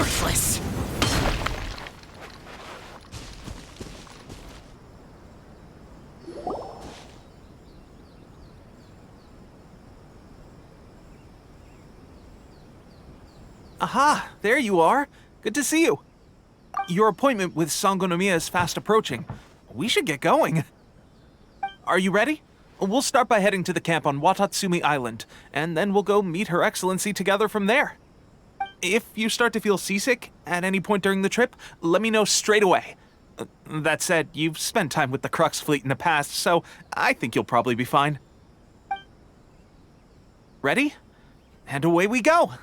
worthless. Aha! There you are! Good to see you! Your appointment with Sangonomiya is fast approaching. We should get going. Are you ready? We'll start by heading to the camp on Watatsumi Island, and then we'll go meet Her Excellency together from there. If you start to feel seasick at any point during the trip, let me know straight away. That said, you've spent time with the Crux fleet in the past, so I think you'll probably be fine. Ready? And away we go!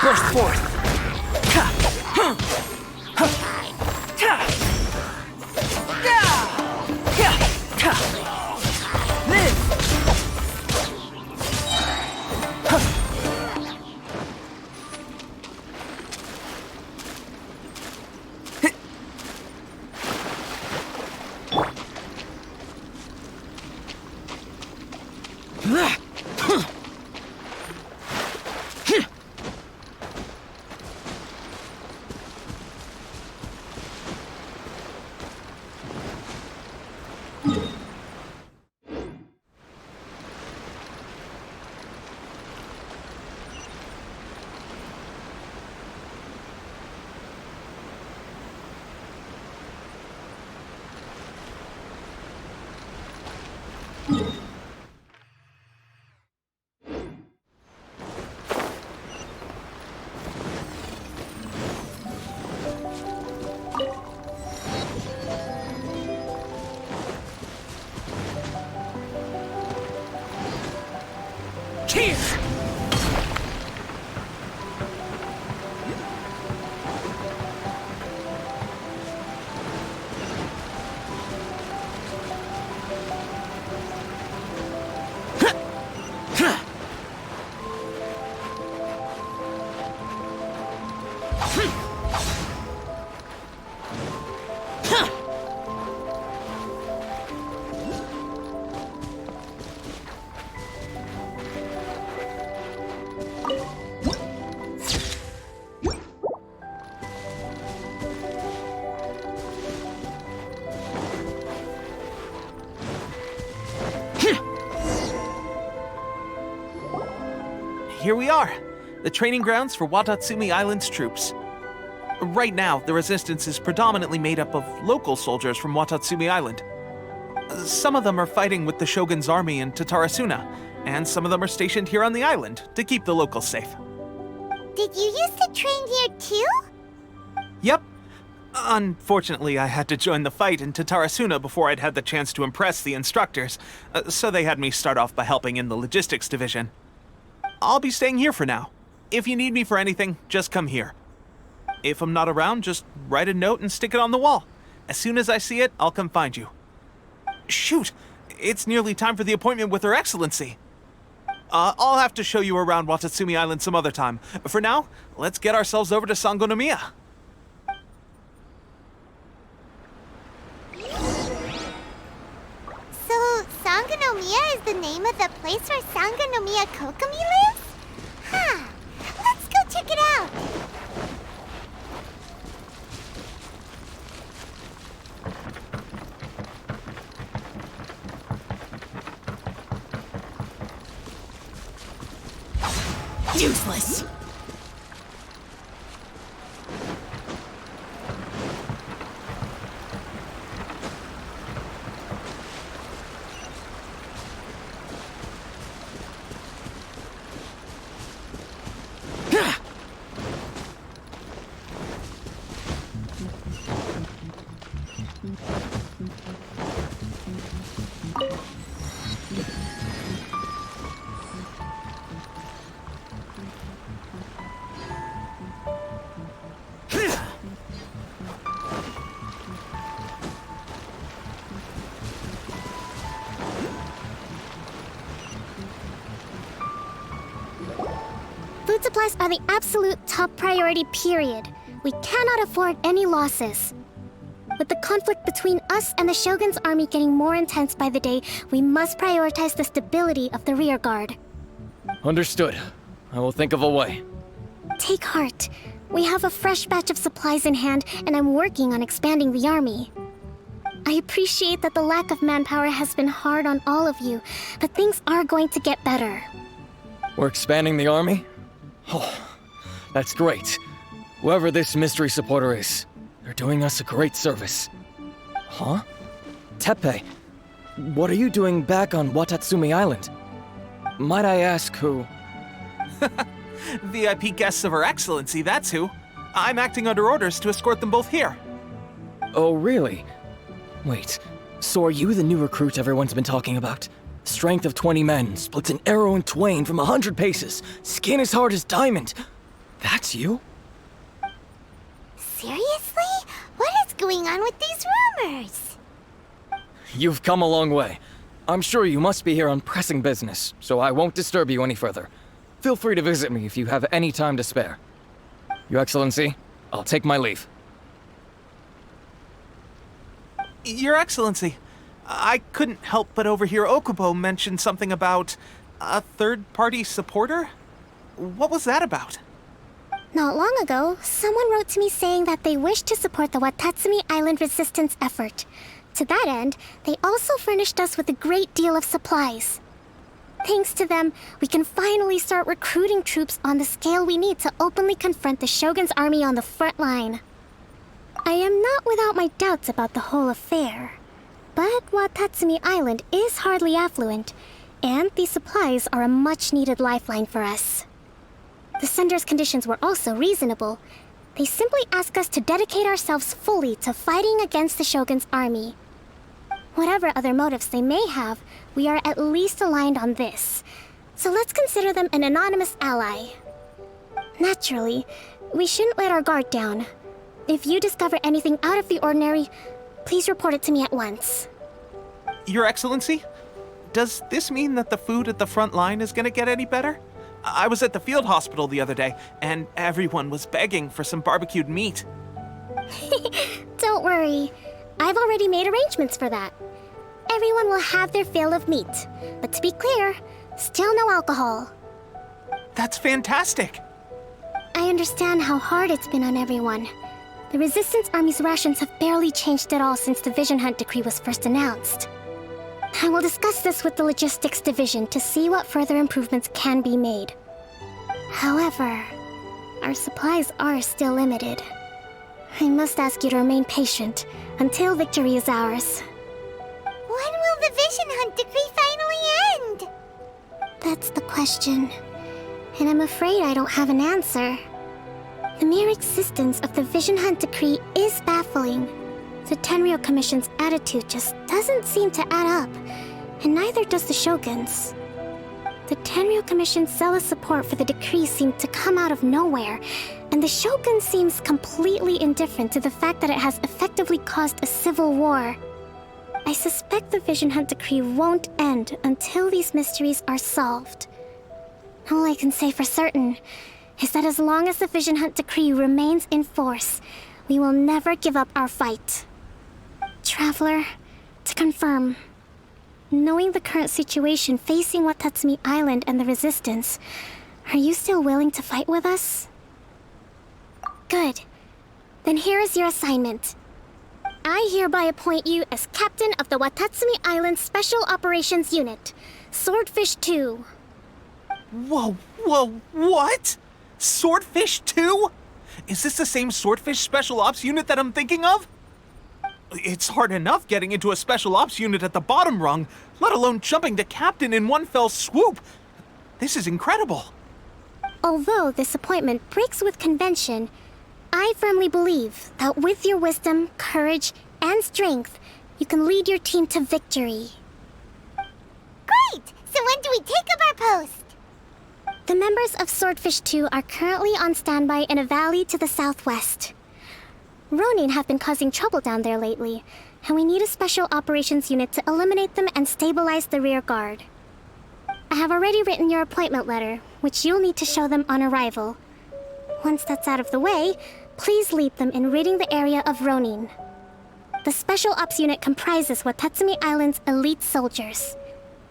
Burst forth! here we are, the training grounds for Watatsumi Island's troops. Right now, the resistance is predominantly made up of local soldiers from Watatsumi Island. Some of them are fighting with the Shogun's army in Tatarasuna, and some of them are stationed here on the island to keep the locals safe. Did you used to train here too? Yep. Unfortunately, I had to join the fight in Tatarasuna before I'd had the chance to impress the instructors, so they had me start off by helping in the logistics division. I'll be staying here for now. If you need me for anything, just come here. If I'm not around, just write a note and stick it on the wall. As soon as I see it, I'll come find you. Shoot! It's nearly time for the appointment with Her Excellency. I'll have to show you around Watatsumi Island some other time. For now, let's get ourselves over to Sangonomiya. So, Sangonomiya is the name of the place where Sangonomiya Kokomi lives? Huh. Let's go check it out. Useless. Food supplies are the absolute top priority, period. We cannot afford any losses. With the conflict between us and the Shogun's army getting more intense by the day, we must prioritize the stability of the rear guard. Understood. I will think of a way. Take heart. We have a fresh batch of supplies in hand, and I'm working on expanding the army. I appreciate that the lack of manpower has been hard on all of you, but things are going to get better. We're expanding the army? Oh, that's great. Whoever this mystery supporter is, they're doing us a great service. Huh? Teppei, what are you doing back on Watatsumi Island? Might I ask who? VIP guests of Her Excellency, that's who. I'm acting under orders to escort them both here. Oh, really? Wait, so are you the new recruit everyone's been talking about? Strength of 20 men, splits an arrow in twain from 100 paces, skin as hard as diamond. That's you? Seriously? What is going on with these rumors? You've come a long way. I'm sure you must be here on pressing business, so I won't disturb you any further. Feel free to visit me if you have any time to spare. Your Excellency, I'll take my leave. Your Excellency, I couldn't help but overhear Okubo mention something about a third-party supporter? What was that about? Not long ago, someone wrote to me saying that they wish to support the Watatsumi Island resistance effort. To that end, they also furnished us with a great deal of supplies. Thanks to them, we can finally start recruiting troops on the scale we need to openly confront the Shogun's army on the front line. I am not without my doubts about the whole affair. But Watatsumi Island is hardly affluent, and these supplies are a much-needed lifeline for us. The sender's conditions were also reasonable. They simply ask us to dedicate ourselves fully to fighting against the Shogun's army. Whatever other motives they may have, we are at least aligned on this. So let's consider them an anonymous ally. Naturally, we shouldn't let our guard down. If you discover anything out of the ordinary, please report it to me at once. Your Excellency, does this mean that the food at the front line is gonna get any better? I was at the field hospital the other day, and everyone was begging for some barbecued meat. Don't worry. I've already made arrangements for that. Everyone will have their fill of meat. But to be clear, still no alcohol. That's fantastic! I understand how hard it's been on everyone. The Resistance Army's rations have barely changed at all since the Vision Hunt decree was first announced. I will discuss this with the Logistics Division to see what further improvements can be made. However, our supplies are still limited. I must ask you to remain patient until victory is ours. When will the Vision Hunt decree finally end? That's the question, and I'm afraid I don't have an answer. The mere existence of the Vision Hunt decree is baffling. The Tenryou Commission's attitude just doesn't seem to add up, and neither does the Shogun's. The Tenryou Commission's zealous support for the decree seemed to come out of nowhere, and the Shogun seems completely indifferent to the fact that it has effectively caused a civil war. I suspect the Vision Hunt decree won't end until these mysteries are solved. All I can say for certain is that as long as the Vision Hunt decree remains in force, we will never give up our fight. Traveler, to confirm, knowing the current situation facing Watatsumi Island and the Resistance, are you still willing to fight with us? Good. Then here is your assignment. I hereby appoint you as captain of the Watatsumi Island Special Operations Unit, Swordfish 2. Whoa, what? Swordfish 2? Is this the same Swordfish Special Ops unit that I'm thinking of? It's hard enough getting into a Special Ops unit at the bottom rung, let alone jumping to captain in one fell swoop. This is incredible. Although this appointment breaks with convention, I firmly believe that with your wisdom, courage, and strength, you can lead your team to victory. Great! So when do we take up our post? The members of Swordfish 2 are currently on standby in a valley to the southwest. Ronin have been causing trouble down there lately, and we need a special operations unit to eliminate them and stabilize the rear guard. I have already written your appointment letter, which you'll need to show them on arrival. Once that's out of the way, please lead them in ridding the area of Ronin. The Special Ops unit comprises Watatsumi Island's elite soldiers.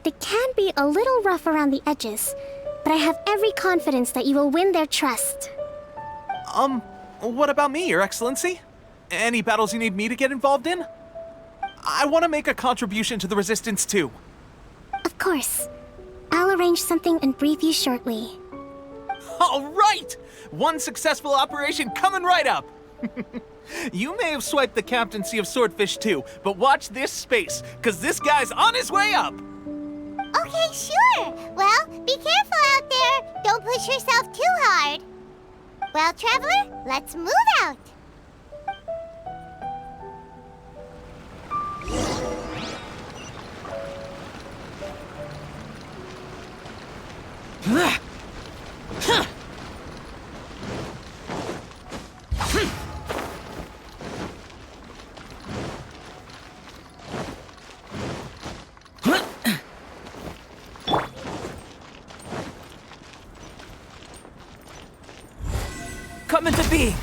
They can be a little rough around the edges, but I have every confidence that you will win their trust. What about me, Your Excellency? Any battles you need me to get involved in? I want to make a contribution to the Resistance too. Of course. I'll arrange something and brief you shortly. All right! One successful operation coming right up! You may have swiped the captaincy of Swordfish 2, but watch this space, because this guy's on his way up! Okay, sure. Well, be careful out there. Don't push yourself too hard. Well, Traveler, let's move out. Come into being!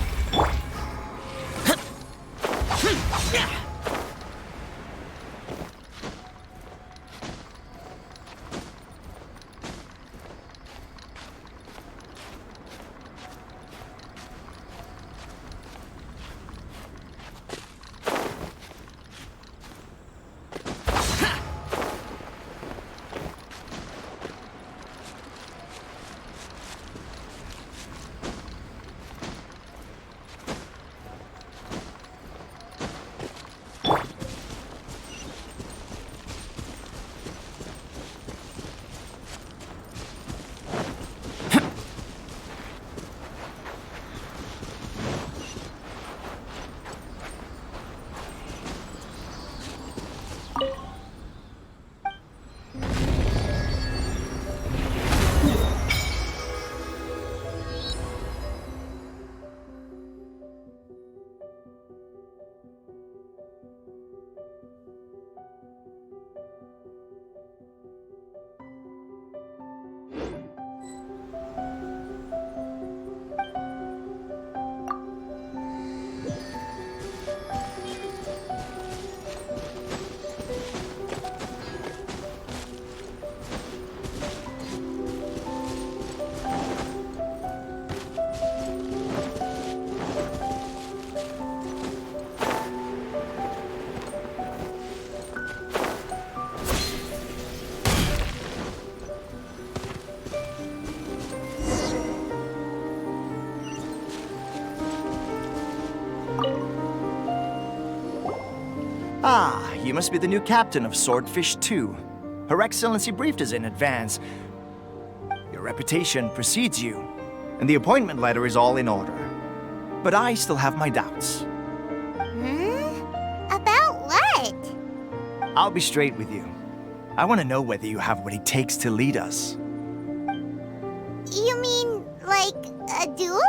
Ah, you must be the new captain of Swordfish 2. Her Excellency briefed us in advance. Your reputation precedes you, and the appointment letter is all in order. But I still have my doubts. About what? I'll be straight with you. I want to know whether you have what it takes to lead us. You mean, like, a duel?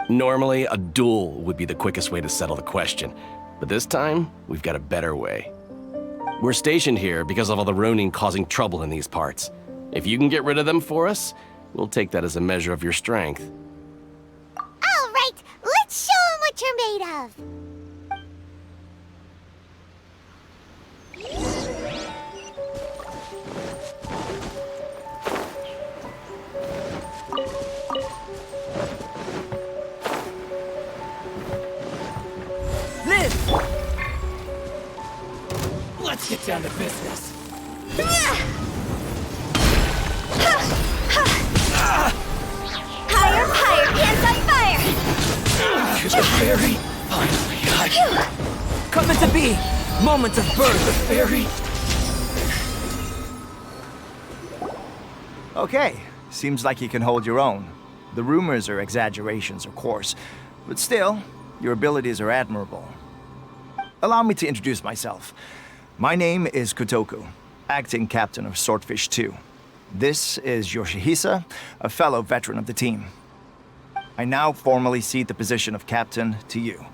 Normally, a duel would be the quickest way to settle the question, but this time, we've got a better way. We're stationed here because of all the Ronin causing trouble in these parts. If you can get rid of them for us, we'll take that as a measure of your strength. All right, let's show 'em what you're made of. Let's get down to business. Higher, higher, hands on fire! The fairy finally got coming to be. Moments of birth, the fairy. Okay, seems like you can hold your own. The rumors are exaggerations, of course, but still, your abilities are admirable. Allow me to introduce myself. My name is Kotoku, acting captain of Swordfish 2. This is Yoshihisa, a fellow veteran of the team. I now formally cede the position of captain to you.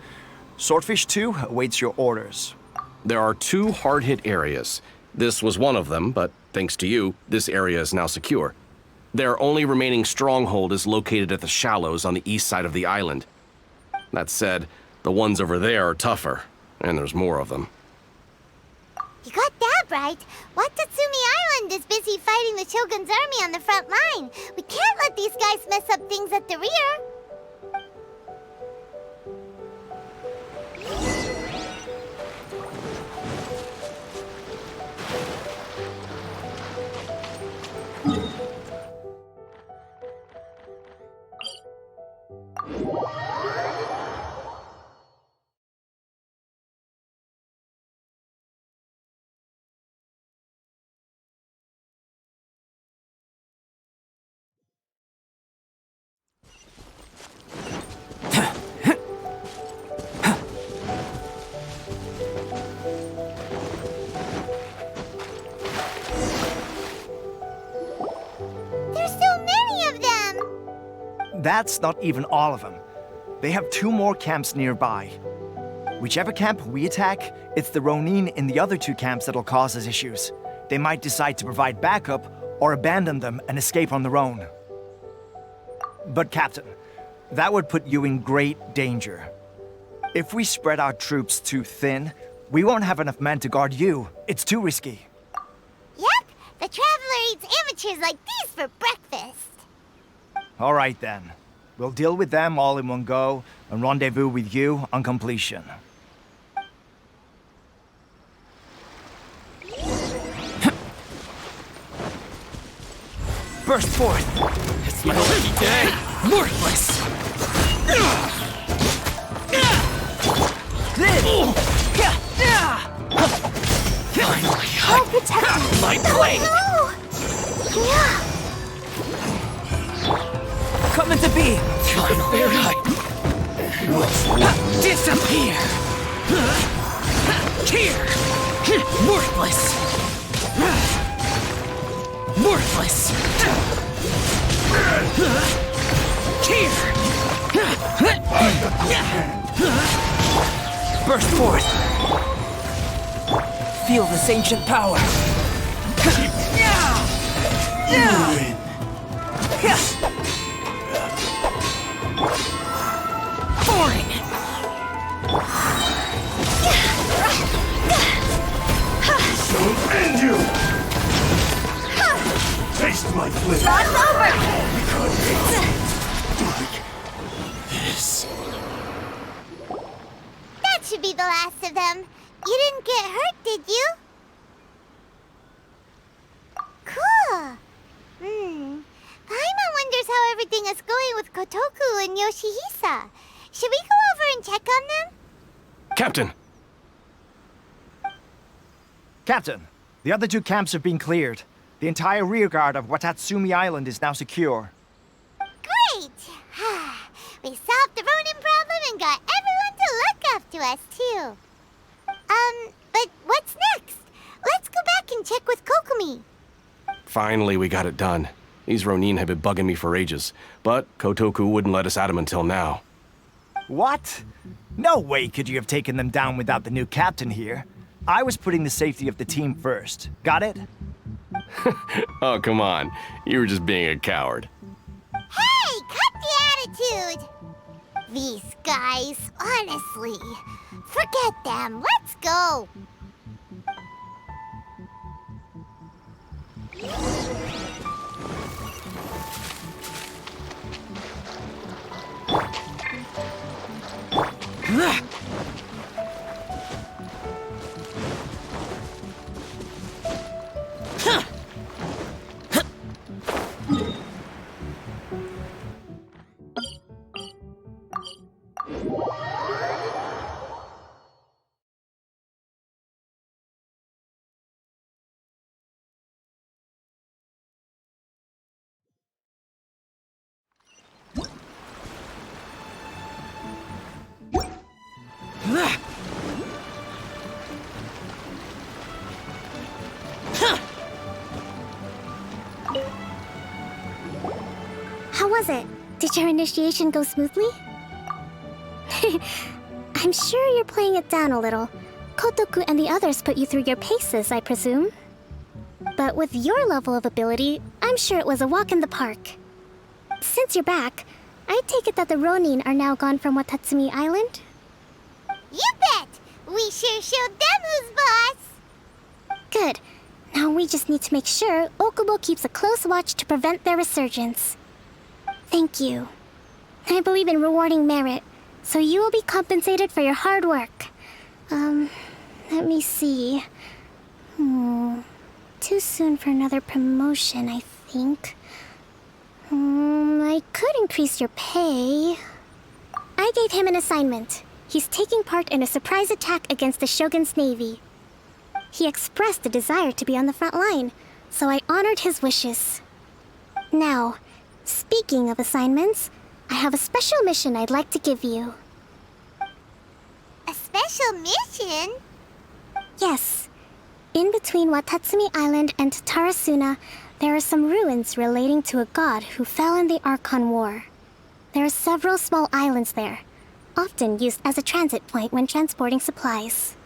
Swordfish 2 awaits your orders. There are 2 hard-hit areas. This was one of them, but thanks to you, this area is now secure. Their only remaining stronghold is located at the shallows on the east side of the island. That said, the ones over there are tougher, and there's more of them. You got that right. Watatsumi Island is busy fighting the Shogun's army on the front line. We can't let these guys mess up things at the rear. That's not even all of them. They have 2 more camps nearby. Whichever camp we attack, it's the Ronin in the other 2 camps that'll cause us issues. They might decide to provide backup or abandon them and escape on their own. But Captain, that would put you in great danger. If we spread our troops too thin, we won't have enough men to guard you. It's too risky. Yep, the Traveler eats amateurs like these for breakfast. All right then. We'll deal with them all in one go and rendezvous with you on completion. Burst forth. It's my lucky day. Worthless. Finally, I have my blade. Coming to be. Finally, disappear. Here. Worthless. Worthless. Here. Burst forth. Feel this ancient power. Boring. Don't end you! Taste my flavor! Lots over! This. That should be the last of them. You didn't get hurt, did you? Cool. Paimon wonders how everything is going with Kotoku and Yoshihisa. Should we go over and check on them? Captain! Captain, the other two camps have been cleared. The entire rearguard of Watatsumi Island is now secure. Great! We solved the Ronin problem and got everyone to look after us, too. But what's next? Let's go back and check with Kokumi. Finally, we got it done. These Ronin have been bugging me for ages, but Kotoku wouldn't let us at them until now. What? No way could you have taken them down without the new captain here. I was putting the safety of the team first. Got it? Oh, come on. You were just being a coward. Hey, cut the attitude! These guys, honestly. Forget them. Let's go. How was it? Did your initiation go smoothly? I'm sure you're playing it down a little. Kotoku and the others put you through your paces, I presume. But with your level of ability, I'm sure it was a walk in the park. Since you're back, I take it that the Ronin are now gone from Watatsumi Island? You bet! We sure showed them who's boss! Good. Now we just need to make sure Okubo keeps a close watch to prevent their resurgence. Thank you. I believe in rewarding merit, so you will be compensated for your hard work. Let me see. Too soon for another promotion, I think. I could increase your pay. I gave him an assignment. He's taking part in a surprise attack against the Shogun's navy. He expressed a desire to be on the front line, so I honored his wishes. Now, speaking of assignments, I have a special mission I'd like to give you. A special mission? Yes. In between Watatsumi Island and Tarasuna, there are some ruins relating to a god who fell in the Archon War. There are several small islands there, often used as a transit point when transporting supplies.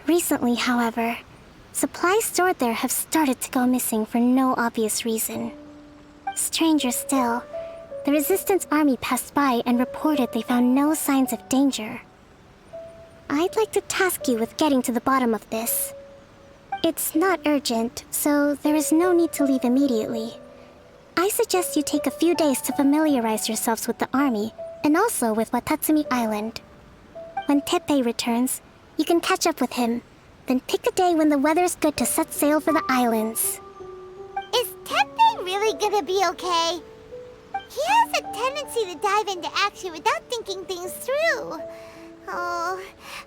Recently, however, supplies stored there have started to go missing for no obvious reason. Stranger still, the Resistance army passed by and reported they found no signs of danger. I'd like to task you with getting to the bottom of this. It's not urgent, so there is no need to leave immediately. I suggest you take a few days to familiarize yourselves with the army, and also with Watatsumi Island. When Teppei returns, you can catch up with him, then pick a day when the weather's good to set sail for the islands. Is Teppei really gonna be okay? He has a tendency to dive into action without thinking things through. Oh,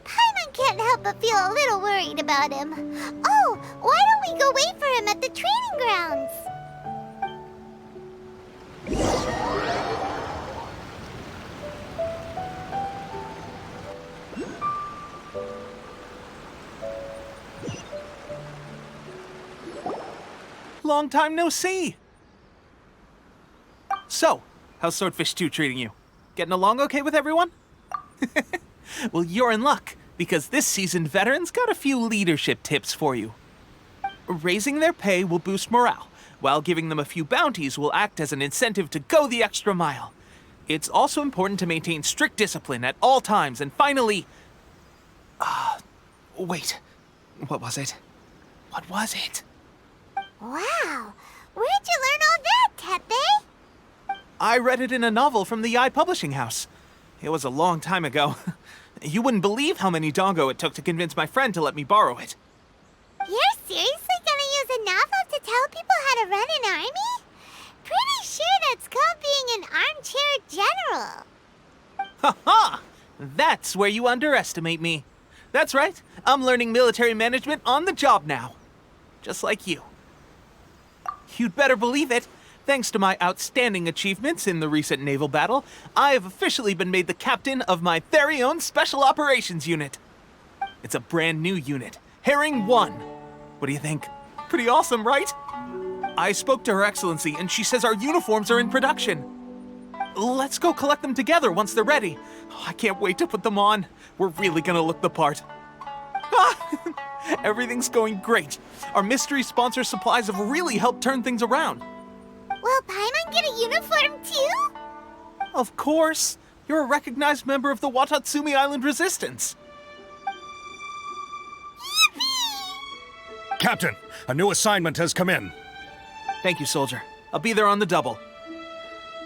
Paimon can't help but feel a little worried about him. Oh, why don't we go wait for him at the training grounds? Long time no see. So, how's Swordfish 2 treating you? Getting along okay with everyone? Well, you're in luck, because this seasoned veteran's got a few leadership tips for you. Raising their pay will boost morale, while giving them a few bounties will act as an incentive to go the extra mile. It's also important to maintain strict discipline at all times, and finally... wait. What was it? What was it? Wow, where'd you learn all that, Teppei? I read it in a novel from the Yai Publishing House. It was a long time ago. You wouldn't believe how many dongo it took to convince my friend to let me borrow it. You're seriously gonna use a novel to tell people how to run an army? Pretty sure that's called being an armchair general. Ha ha! That's where you underestimate me. That's right. I'm learning military management on the job now. Just like you. You'd better believe it. Thanks to my outstanding achievements in the recent naval battle, I have officially been made the captain of my very own Special Operations Unit. It's a brand new unit, Herring 1. What do you think? Pretty awesome, right? I spoke to Her Excellency, and she says our uniforms are in production. Let's go collect them together once they're ready. Oh, I can't wait to put them on. We're really gonna look the part. Everything's going great. Our mystery sponsor supplies have really helped turn things around. Will Paimon get a uniform too? Of course. You're a recognized member of the Watatsumi Island Resistance. Captain, a new assignment has come in. Thank you, soldier. I'll be there on the double.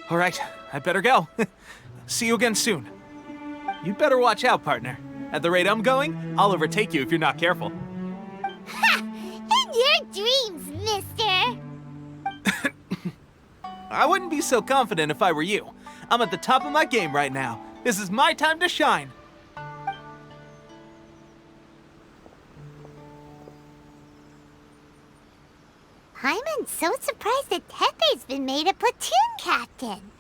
All right, I better go. See you again soon. You'd better watch out, partner. At the rate I'm going, I'll overtake you if you're not careful. Ha! In your dreams, mister! I wouldn't be so confident if I were you. I'm at the top of my game right now. This is my time to shine. Paimon's so surprised that Tepe's been made a platoon captain.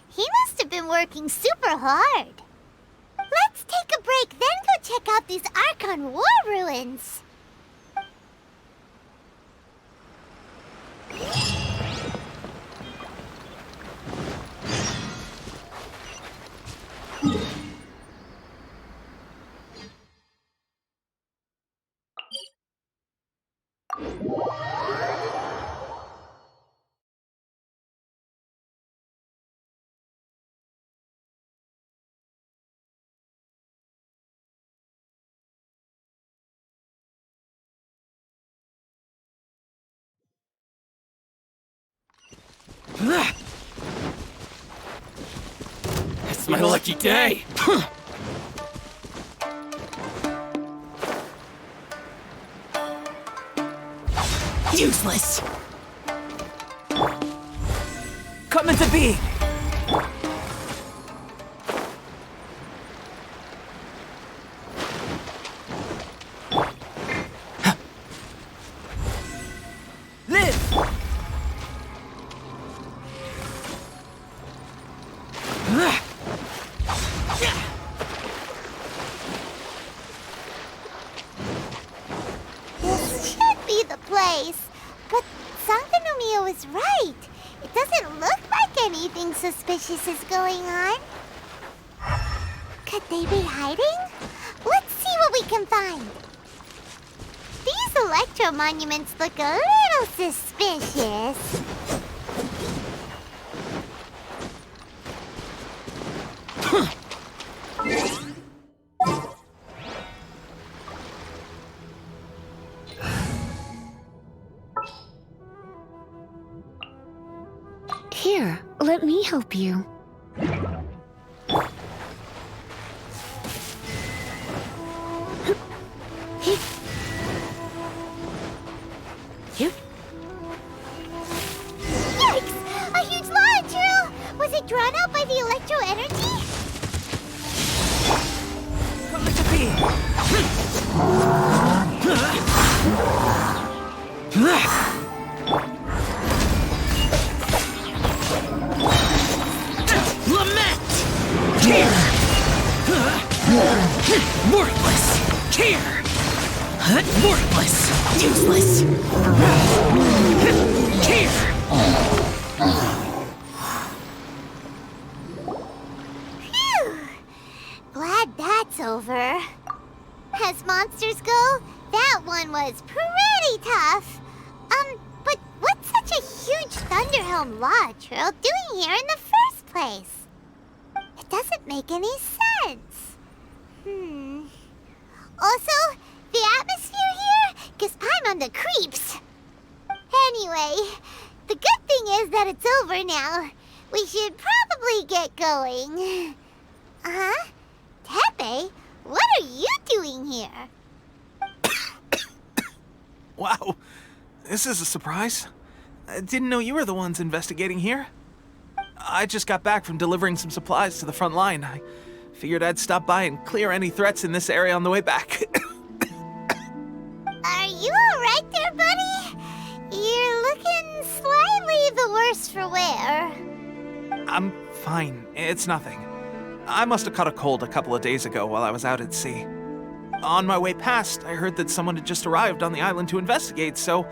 He must have been working super hard. Let's take a break, then go check out these Archon War ruins. It's my lucky day! Useless! Come into being! Live! This should be the place. But Sangonomiya was right. It doesn't look like anything suspicious is going on. Could they be hiding? Let's see what we can find. These electro monuments look a little suspicious. Here, let me help you. Yikes! A huge launch, Earl! Was it drawn out by the electro energy? Come into being! Lament! Here! Worthless! Here! Worthless! Useless! Here! Phew! Glad that's over. As monsters go, that one was pretty tough. But what's such a huge Thunderhelm Lodge Earl doing here in the first place? It doesn't make any sense. Also, the atmosphere here gives Paimon the creeps. Anyway, the good thing is that it's over now. We should probably get going. Huh? Tepe, what are you doing here? Wow, this is a surprise. I didn't know you were the ones investigating here. I just got back from delivering some supplies to the front line. I Figured I'd stop by and clear any threats in this area on the way back. Are you alright there, buddy? You're looking slightly the worse for wear. I'm fine. It's nothing. I must have caught a cold a couple of days ago while I was out at sea. On my way past, I heard that someone had just arrived on the island to investigate, so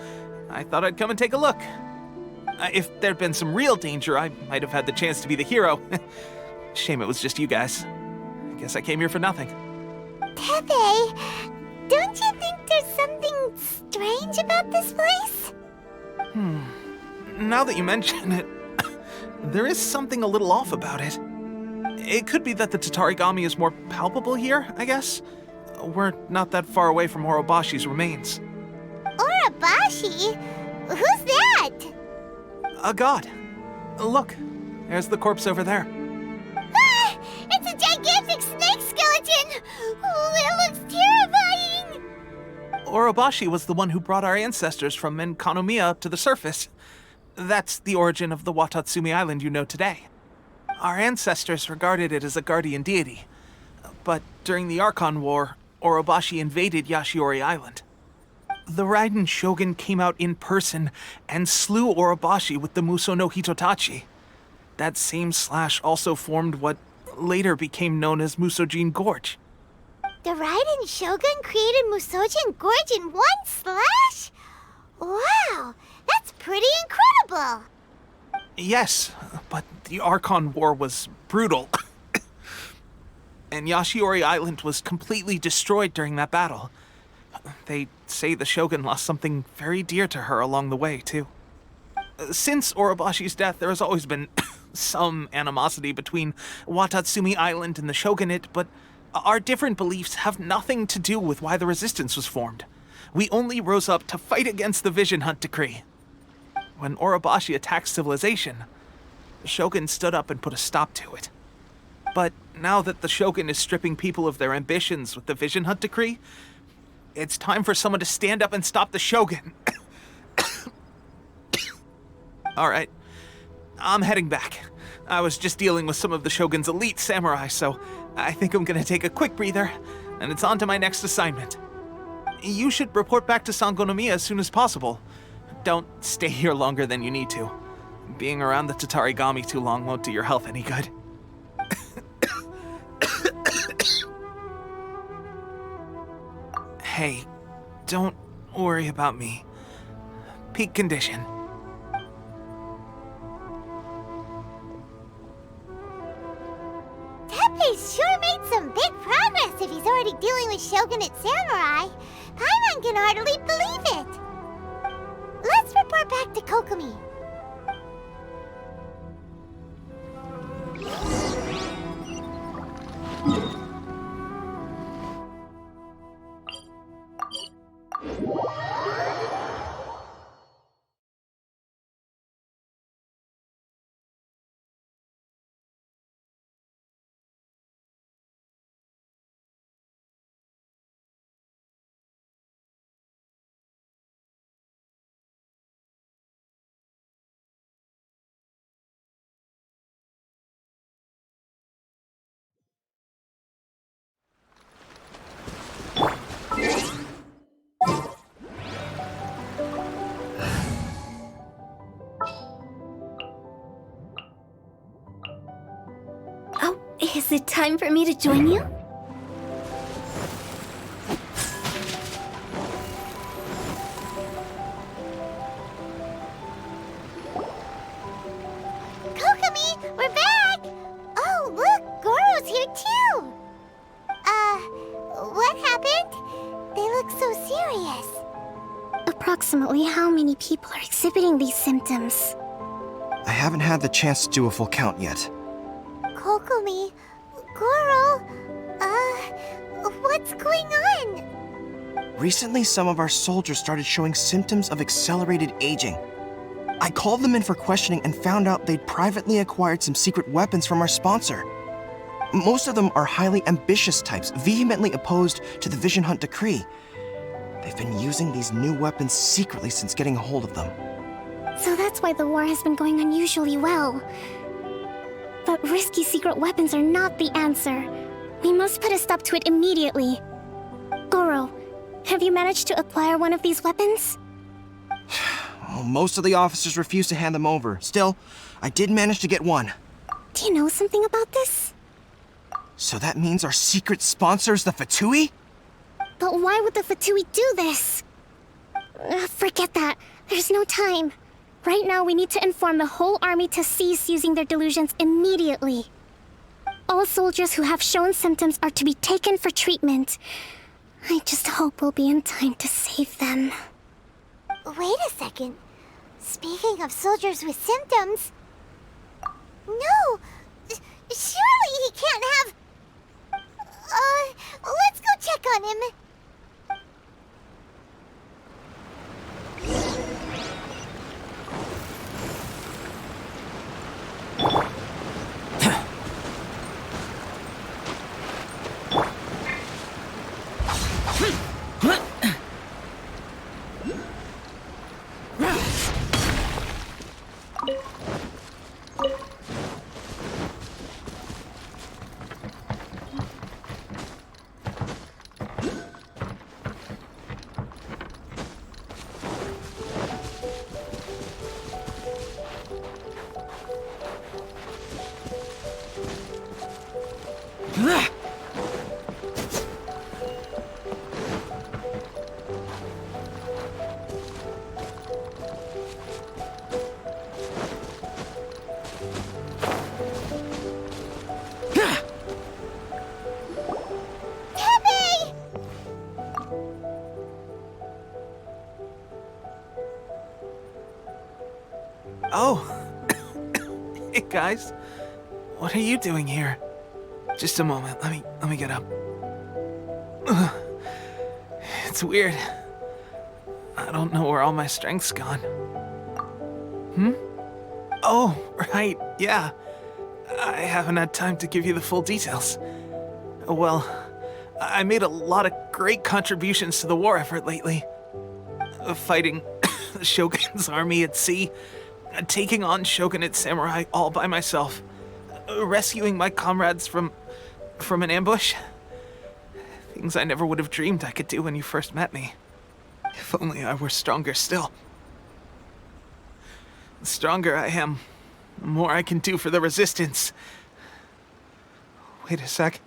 I thought I'd come and take a look. If there'd been some real danger, I might have had the chance to be the hero. Shame it was just you guys. I guess I came here for nothing. Tepe, don't you think there's something strange about this place? Now that you mention it, there is something a little off about it. It could be that the Tatarigami is more palpable here, I guess. We're not that far away from Orobashi's remains. Orobashi? Who's that? A god. Look, there's the corpse over there. Ah! It's a gigantic snake skeleton! Oh, it looks terrifying! Orobashi was the one who brought our ancestors from Menkanomiya up to the surface. That's the origin of the Watatsumi Island you know today. Our ancestors regarded it as a guardian deity. But during the Archon War, Orobashi invaded Yashiori Island. The Raiden Shogun came out in person and slew Orobashi with the Muso no Hitotachi. That same slash also formed what later became known as Musojin Gorge. The Raiden Shogun created Musojin Gorge in one slash? Wow, that's pretty incredible! Yes, but the Archon War was brutal. And Yashiori Island was completely destroyed during that battle. They say the Shogun lost something very dear to her along the way, too. Since Orobashi's death, there has always been some animosity between Watatsumi Island and the Shogunate, but our different beliefs have nothing to do with why the resistance was formed. We only rose up to fight against the Vision Hunt Decree. When Orobashi attacked civilization, the Shogun stood up and put a stop to it. But now that the Shogun is stripping people of their ambitions with the Vision Hunt Decree, it's time for someone to stand up and stop the Shogun. All right, I'm heading back. I was just dealing with some of the Shogun's elite samurai, so I think I'm gonna take a quick breather, and it's on to my next assignment. You should report back to Sangonomiya as soon as possible. Don't stay here longer than you need to. Being around the Tatarigami too long won't do your health any good. Hey, don't worry about me. Peak condition. Tepe's sure made some big progress if he's already dealing with Shogunate samurai. Paimon can hardly believe it. Let's report back to Kokomi. Oh, is it time for me to join you? Kokomi, we're back! Oh, look, Goro's here too! What happened? They look so serious. Approximately how many people are exhibiting these symptoms? I haven't had the chance to do a full count yet. Kokomi, Goro, what's going on? Recently, some of our soldiers started showing symptoms of accelerated aging. I called them in for questioning and found out they'd privately acquired some secret weapons from our sponsor. Most of them are highly ambitious types, vehemently opposed to the Vision Hunt Decree. They've been using these new weapons secretly since getting a hold of them. So that's why the war has been going unusually well. But risky secret weapons are not the answer. We must put a stop to it immediately. Goro, have you managed to acquire one of these weapons? Well, most of the officers refuse to hand them over. Still, I did manage to get one. Do you know something about this? So that means our secret sponsor is the Fatui? But why would the Fatui do this? Forget that. There's no time. Right now, we need to inform the whole army to cease using their delusions immediately. All soldiers who have shown symptoms are to be taken for treatment. I just hope we'll be in time to save them. Wait a second. Speaking of soldiers with symptoms... No! Surely he can't have... let's go check on him. Oh. Hey, guys. What are you doing here? Just a moment. Let me get up. It's weird. I don't know where all my strength's gone. Oh, right. Yeah. I haven't had time to give you the full details. Well, I made a lot of great contributions to the war effort lately. Fighting the Shogun's army at sea, taking on Shogunate samurai all by myself, rescuing my comrades from an ambush. Things I never would have dreamed I could do when you first met me. If only I were stronger still. The stronger I am, the more I can do for the Resistance. Wait a sec.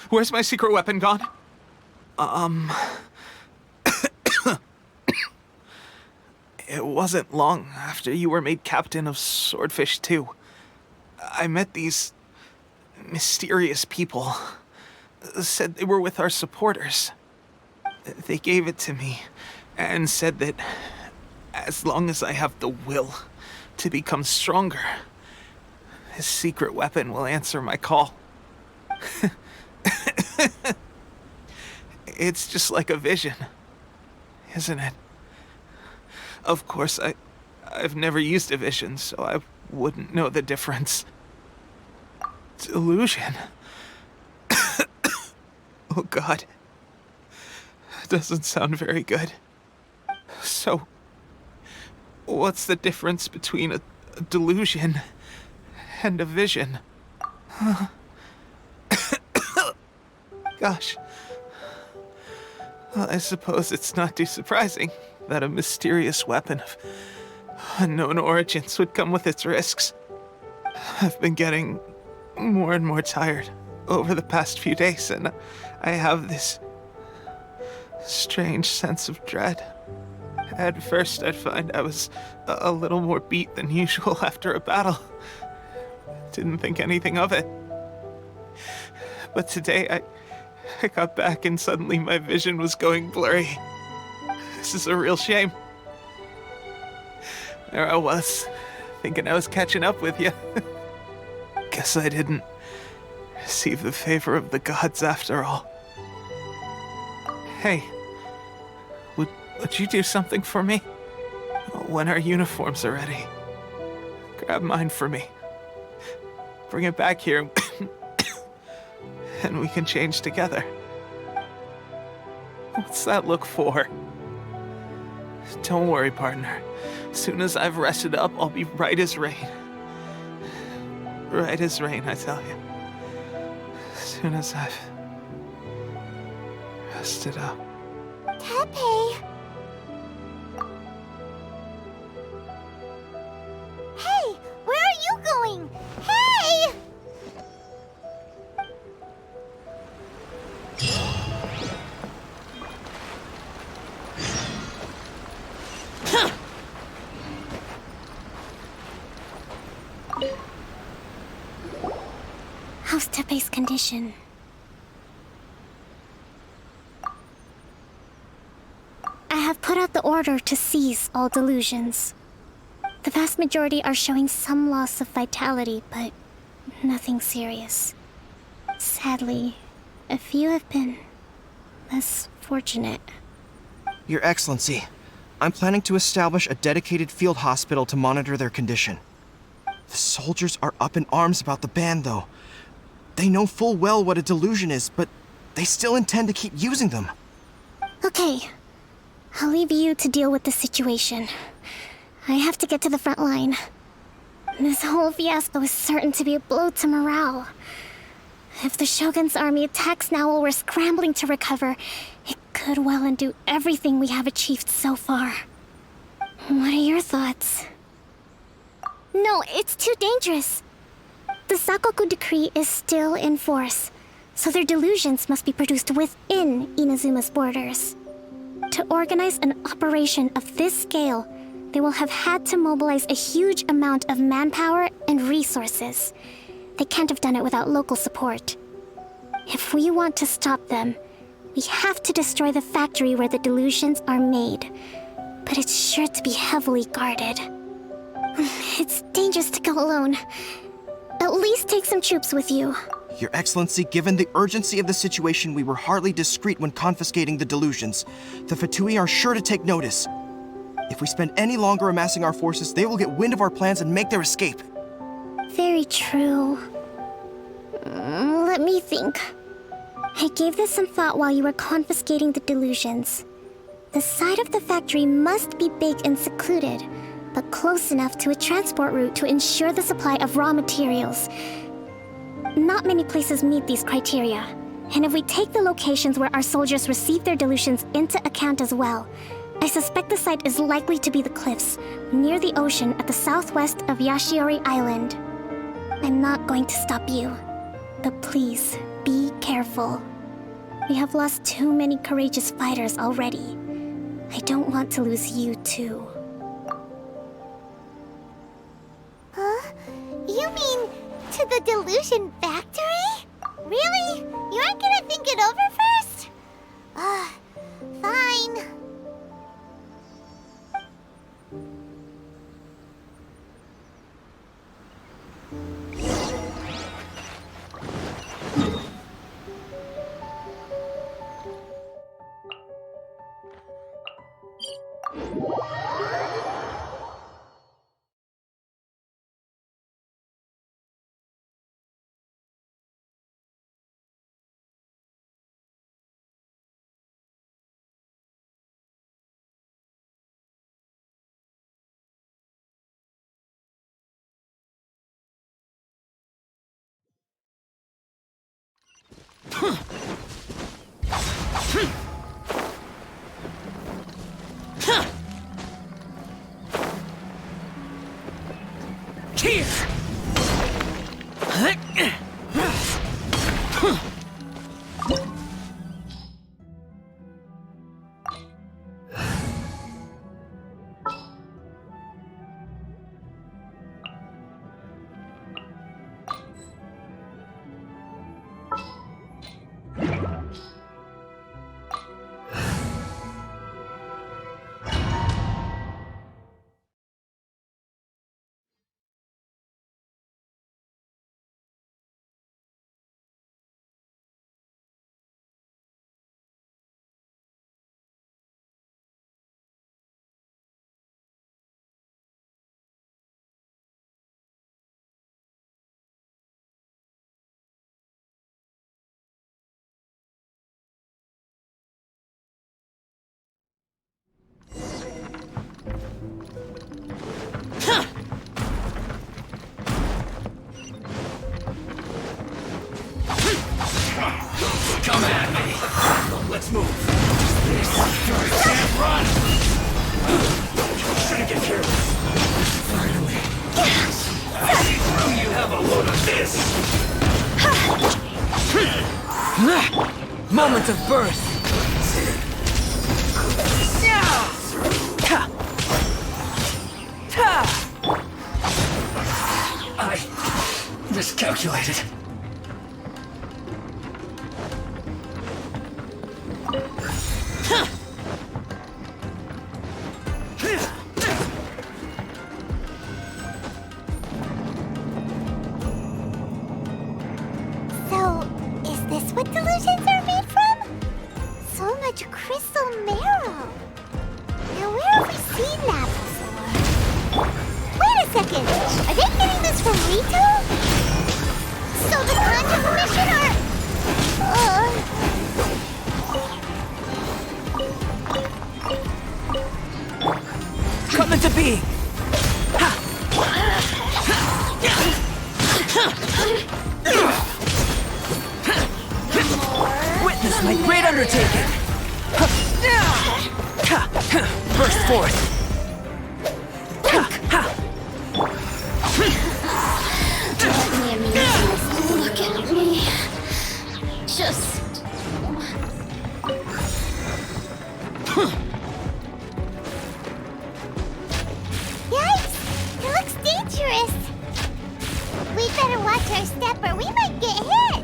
Where's my secret weapon gone? It wasn't long after you were made captain of Swordfish 2. I met these mysterious people. Said they were with our supporters. They gave it to me and said that as long as I have the will to become stronger, his secret weapon will answer my call. It's just like a vision, isn't it? Of course, I've never used a vision, so I wouldn't know the difference. Delusion. Oh God. Doesn't sound very good. So, what's the difference between a delusion and a vision? Gosh. Well, I suppose it's not too surprising that a mysterious weapon of unknown origins would come with its risks. I've been getting more and more tired over the past few days, and I have this strange sense of dread. At first, I'd find I was a little more beat than usual after a battle. Didn't think anything of it. But today, I got back and suddenly my vision was going blurry. This is a real shame. There I was, thinking I was catching up with you. Guess I didn't receive the favor of the gods after all. Hey, would you do something for me? When our uniforms are ready, grab mine for me. Bring it back here, and we can change together. What's that look for? Don't worry, partner. As soon as I've rested up, I'll be right as rain. Right as rain, I tell you. soon as I've rested up. Tepe! Hey! Where are you going? Hey! How's Tepe's condition? I have put out the order to seize all delusions. The vast majority are showing some loss of vitality, but nothing serious. Sadly, a few have been less fortunate. Your Excellency, I'm planning to establish a dedicated field hospital to monitor their condition. The soldiers are up in arms about the ban, though. They know full well what a delusion is, but they still intend to keep using them. Okay, I'll leave you to deal with the situation. I have to get to the front line. This whole fiasco is certain to be a blow to morale. If the Shogun's army attacks now while we're scrambling to recover, it could well undo everything we have achieved so far. What are your thoughts? No, it's too dangerous. The Sakoku decree is still in force, so their delusions must be produced within Inazuma's borders. To organize an operation of this scale, they will have had to mobilize a huge amount of manpower and resources. They can't have done it without local support. If we want to stop them, we have to destroy the factory where the delusions are made. But it's sure to be heavily guarded. It's dangerous to go alone. At least take some troops with you. Your Excellency, given the urgency of the situation, we were hardly discreet when confiscating the delusions. The Fatui are sure to take notice. If we spend any longer amassing our forces, they will get wind of our plans and make their escape. Very true. Let me think. I gave this some thought while you were confiscating the delusions. The side of the factory must be big and secluded, but close enough to a transport route to ensure the supply of raw materials. Not many places meet these criteria, and if we take the locations where our soldiers receive their delusions into account as well, I suspect the site is likely to be the cliffs, near the ocean at the southwest of Yashiori Island. I'm not going to stop you, but please, be careful. We have lost too many courageous fighters already. I don't want to lose you too. Huh? You mean to the delusion factory? Really? You aren't gonna think it over first? Fine. move. Can't run! Shouldn't get careless. Finally. You have a load of this. Moments of birth. I miscalculated. So, is this what delusions are made from? So much crystal marrow. Now, where have we seen that before? Wait a second. Are they getting this from Rito? So the Conjure Commission are... Come into being! Witness my great undertaking! Burst forth! Look at me. Just... Yikes! It looks dangerous. We'd better watch our step or we might get hit.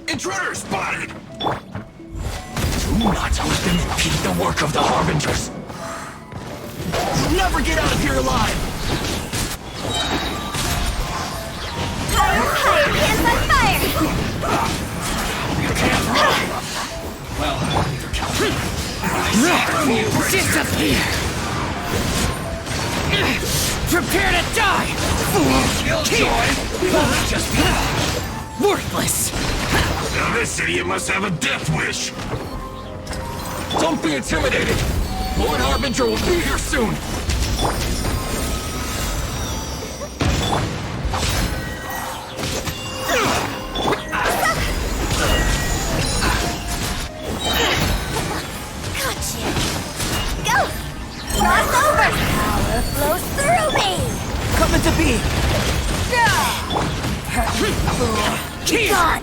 Intruder spotted! Do not let them impede the work of the Harbingers! You'll never get out of here alive! Higher, hands on fire! You can't run! Well, either disappear! Prepare to die! Killjoy! Just worthless! Now this idiot must have a death wish. Don't be intimidated! Lord Harbinger will be here soon! Gotcha! Go! Cross over! Power flows through me! Coming to be! Gone!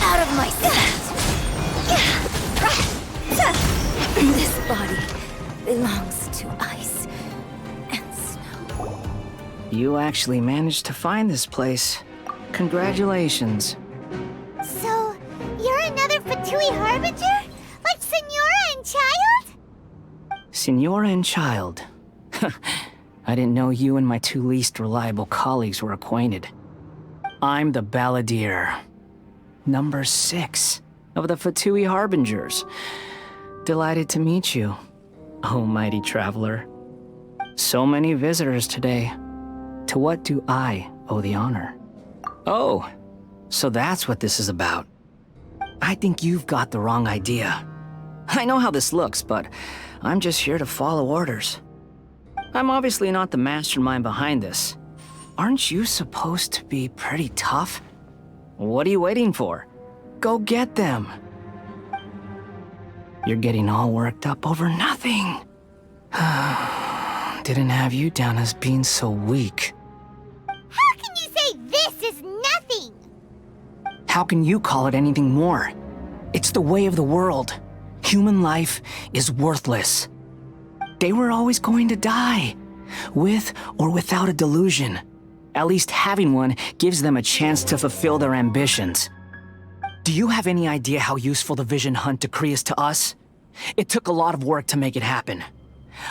Out of my sight! This body belongs to ice and snow. You actually managed to find this place. Congratulations. So, you're another Fatui Harbinger? Like Senora and Child? Senora and Child. I didn't know you and my two least reliable colleagues were acquainted. I'm the Balladeer. Number 6 of the Fatui Harbingers. Delighted to meet you, oh mighty traveler. So many visitors today. To what do I owe the honor? Oh, so that's what this is about. I think you've got the wrong idea. I know how this looks, but I'm just here to follow orders. I'm obviously not the mastermind behind this. Aren't you supposed to be pretty tough? What are you waiting for? Go get them. You're getting all worked up over nothing. Didn't have you down as being so weak. How can you say this is nothing? How can you call it anything more? It's the way of the world. Human life is worthless. They were always going to die, with or without a delusion. At least having one gives them a chance to fulfill their ambitions. Do you have any idea how useful the Vision Hunt decree is to us? It took a lot of work to make it happen.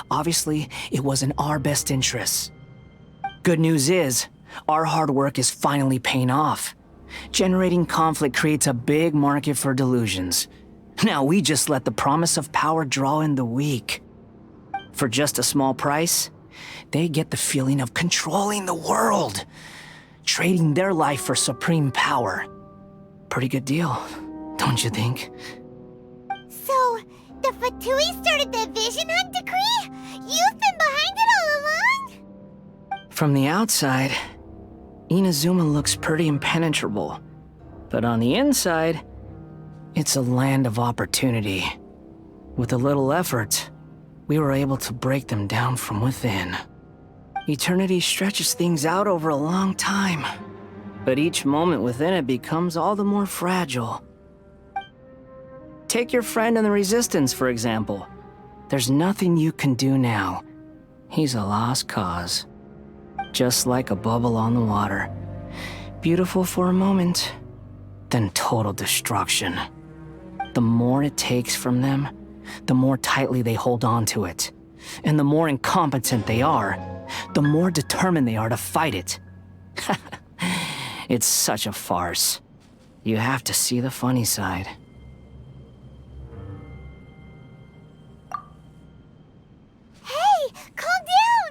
Obviously, it was in our best interests. Good news is, our hard work is finally paying off. Generating conflict creates a big market for delusions. Now we just let the promise of power draw in the weak. For just a small price, they get the feeling of controlling the world, trading their life for supreme power. Pretty good deal, don't you think? So, the Fatui started the Vision Hunt decree? You've been behind it all along? From the outside, Inazuma looks pretty impenetrable. But on the inside, it's a land of opportunity. With a little effort, we were able to break them down from within. Eternity stretches things out over a long time, but each moment within it becomes all the more fragile. Take your friend in the Resistance, for example. There's nothing you can do now. He's a lost cause. Just like a bubble on the water. Beautiful for a moment, then total destruction. The more it takes from them, the more tightly they hold on to it. And the more incompetent they are, the more determined they are to fight it. It's such a farce. You have to see the funny side. Hey, calm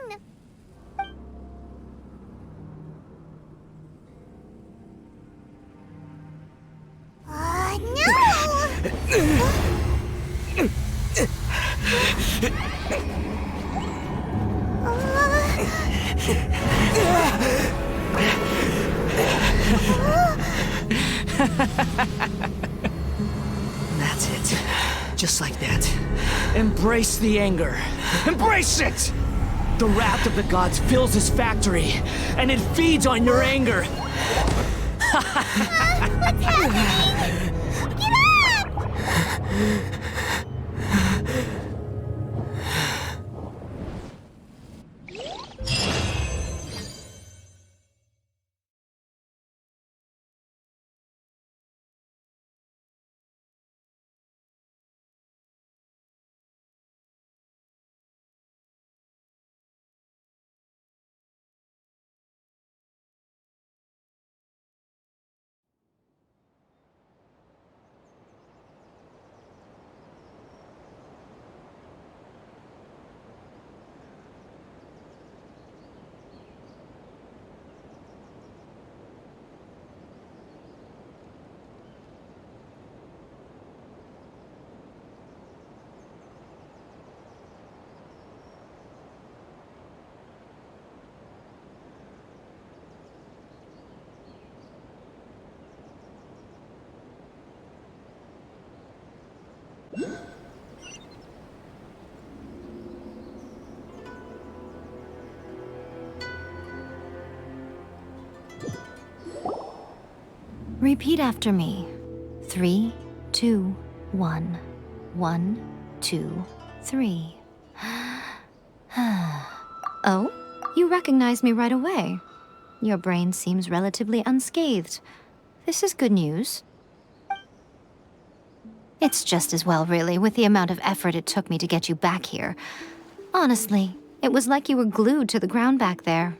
down! That's it. Just like that. Embrace the anger. Embrace it! The wrath of the gods fills this factory, and it feeds on your anger. What's happening? Get up! Repeat after me. 3, 2, 1. 1, 2, 3. Oh? You recognized me right away. Your brain seems relatively unscathed. This is good news. It's just as well, really, with the amount of effort it took me to get you back here. Honestly, it was like you were glued to the ground back there.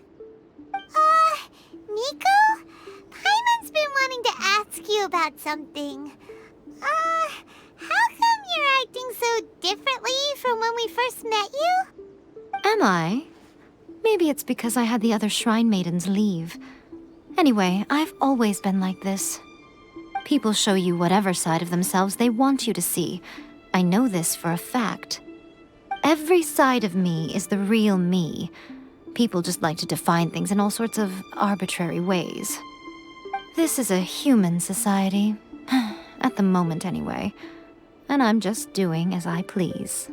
Nico? Paimon's been wanting to ask you about something. How come you're acting so differently from when we first met you? Am I? Maybe it's because I had the other Shrine Maidens leave. Anyway, I've always been like this. People show you whatever side of themselves they want you to see. I know this for a fact. Every side of me is the real me. People just like to define things in all sorts of arbitrary ways. This is a human society. At the moment, anyway. And I'm just doing as I please.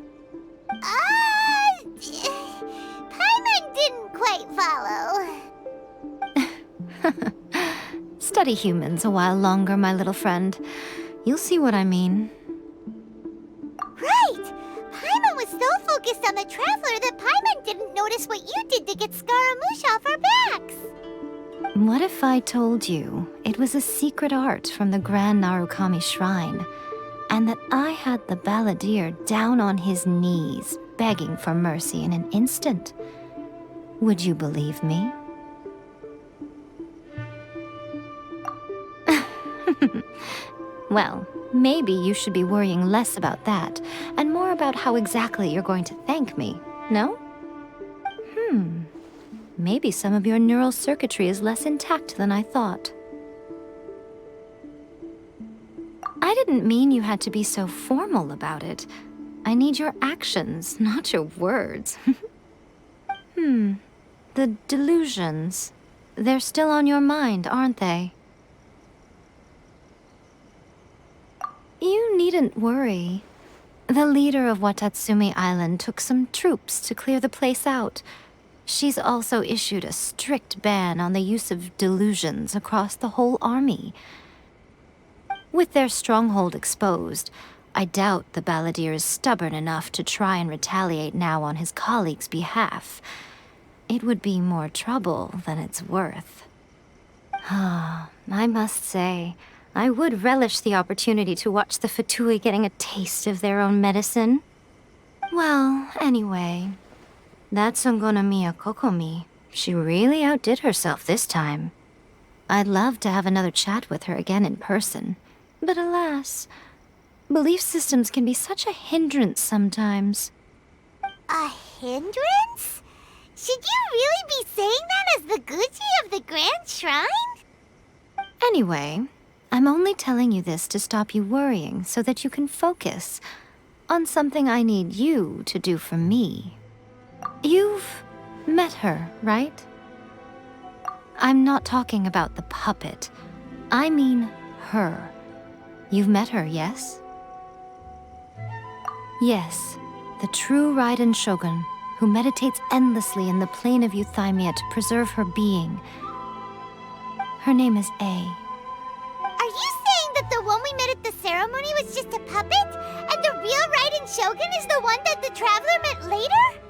Paimon didn't quite follow. Study humans a while longer, my little friend. You'll see what I mean. Right! Paimon was so focused on the Traveler that Paimon didn't notice what you did to get Scaramouche off our backs. What if I told you it was a secret art from the Grand Narukami Shrine, and that I had the balladeer down on his knees, begging for mercy in an instant? Would you believe me? Well, maybe you should be worrying less about that, and more about how exactly you're going to thank me, no? Maybe some of your neural circuitry is less intact than I thought. I didn't mean you had to be so formal about it. I need your actions, not your words. The delusions. They're still on your mind, aren't they? You needn't worry. The leader of Watatsumi Island took some troops to clear the place out. She's also issued a strict ban on the use of delusions across the whole army. With their stronghold exposed, I doubt the balladeer is stubborn enough to try and retaliate now on his colleague's behalf. It would be more trouble than it's worth. I must say, I would relish the opportunity to watch the Fatui getting a taste of their own medicine. Well, anyway, that Sangonomiya Kokomi, she really outdid herself this time. I'd love to have another chat with her again in person, but alas, belief systems can be such a hindrance sometimes. A hindrance? Should you really be saying that as the Gucci of the Grand Shrine? Anyway, I'm only telling you this to stop you worrying so that you can focus on something I need you to do for me. You've met her, right? I'm not talking about the puppet. I mean her. You've met her, yes? Yes, the true Raiden Shogun, who meditates endlessly in the plane of Euthymia to preserve her being. Her name is A. Are you saying that the one we met at the ceremony was just a puppet? And the real Raiden Shogun is the one that the Traveler met later?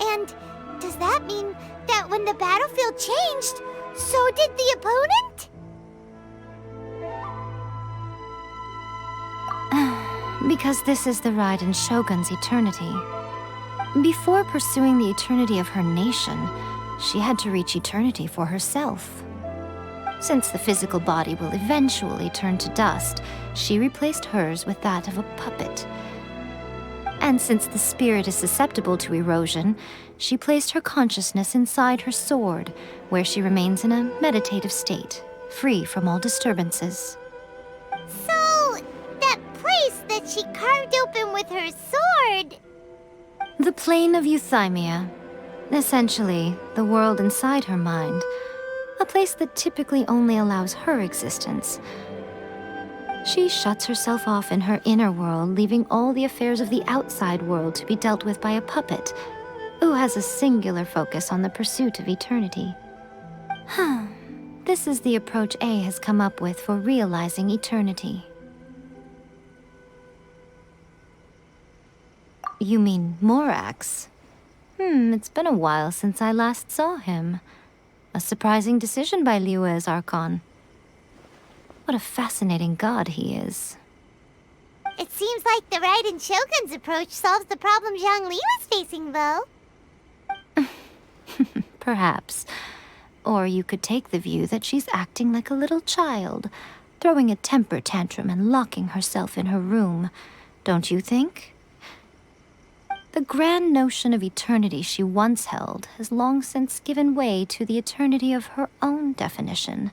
And does that mean that when the battlefield changed, so did the opponent? Because this is the Raiden Shogun's eternity. Before pursuing the eternity of her nation, she had to reach eternity for herself. Since the physical body will eventually turn to dust, she replaced hers with that of a puppet. And since the spirit is susceptible to erosion, she placed her consciousness inside her sword, where she remains in a meditative state, free from all disturbances. So, that place that she carved open with her sword... The plane of Euthymia. Essentially, the world inside her mind. A place that typically only allows her existence. She shuts herself off in her inner world, leaving all the affairs of the outside world to be dealt with by a puppet, who has a singular focus on the pursuit of eternity. This is the approach A has come up with for realizing eternity. You mean Morax? It's been a while since I last saw him. A surprising decision by Liyue's Archon. What a fascinating god he is. It seems like the Raiden Shogun's approach solves the problem Zhang Li was facing, though. Perhaps. Or you could take the view that she's acting like a little child, throwing a temper tantrum and locking herself in her room. Don't you think? The grand notion of eternity she once held has long since given way to the eternity of her own definition.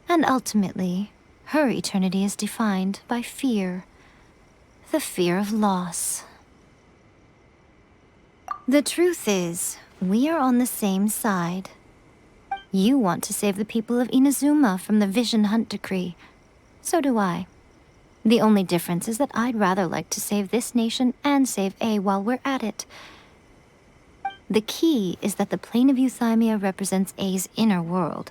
And ultimately, her eternity is defined by fear. The fear of loss. The truth is, we are on the same side. You want to save the people of Inazuma from the Vision Hunt decree. So do I. The only difference is that I'd rather like to save this nation and save A while we're at it. The key is that the plane of Euthymia represents A's inner world.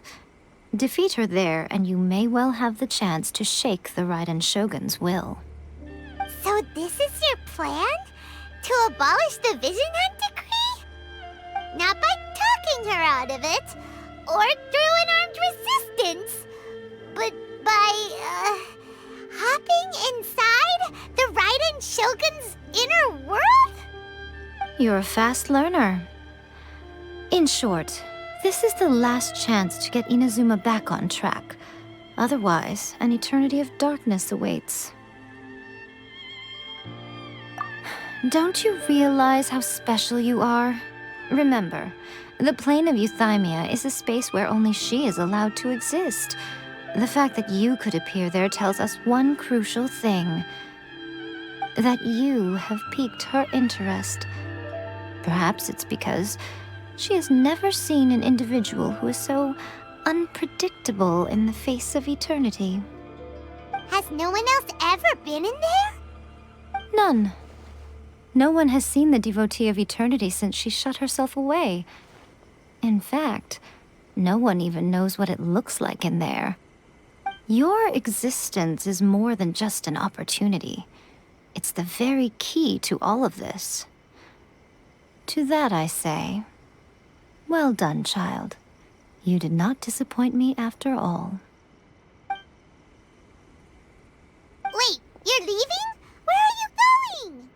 Defeat her there, and you may well have the chance to shake the Raiden Shogun's will. So this is your plan? To abolish the Vision Hunt decree? Not by talking her out of it, or through an armed resistance. But by, hopping inside the Raiden Shogun's inner world? You're a fast learner. In short, this is the last chance to get Inazuma back on track. Otherwise, an eternity of darkness awaits. Don't you realize how special you are? Remember, the plane of Euthymia is a space where only she is allowed to exist. The fact that you could appear there tells us one crucial thing. That you have piqued her interest. Perhaps it's because she has never seen an individual who is so unpredictable in the face of eternity. Has no one else ever been in there? None. No one has seen the devotee of eternity since she shut herself away. In fact, no one even knows what it looks like in there. Your existence is more than just an opportunity. It's the very key to all of this. To that I say, well done, child. You did not disappoint me after all. Wait, you're leaving? Where are you going?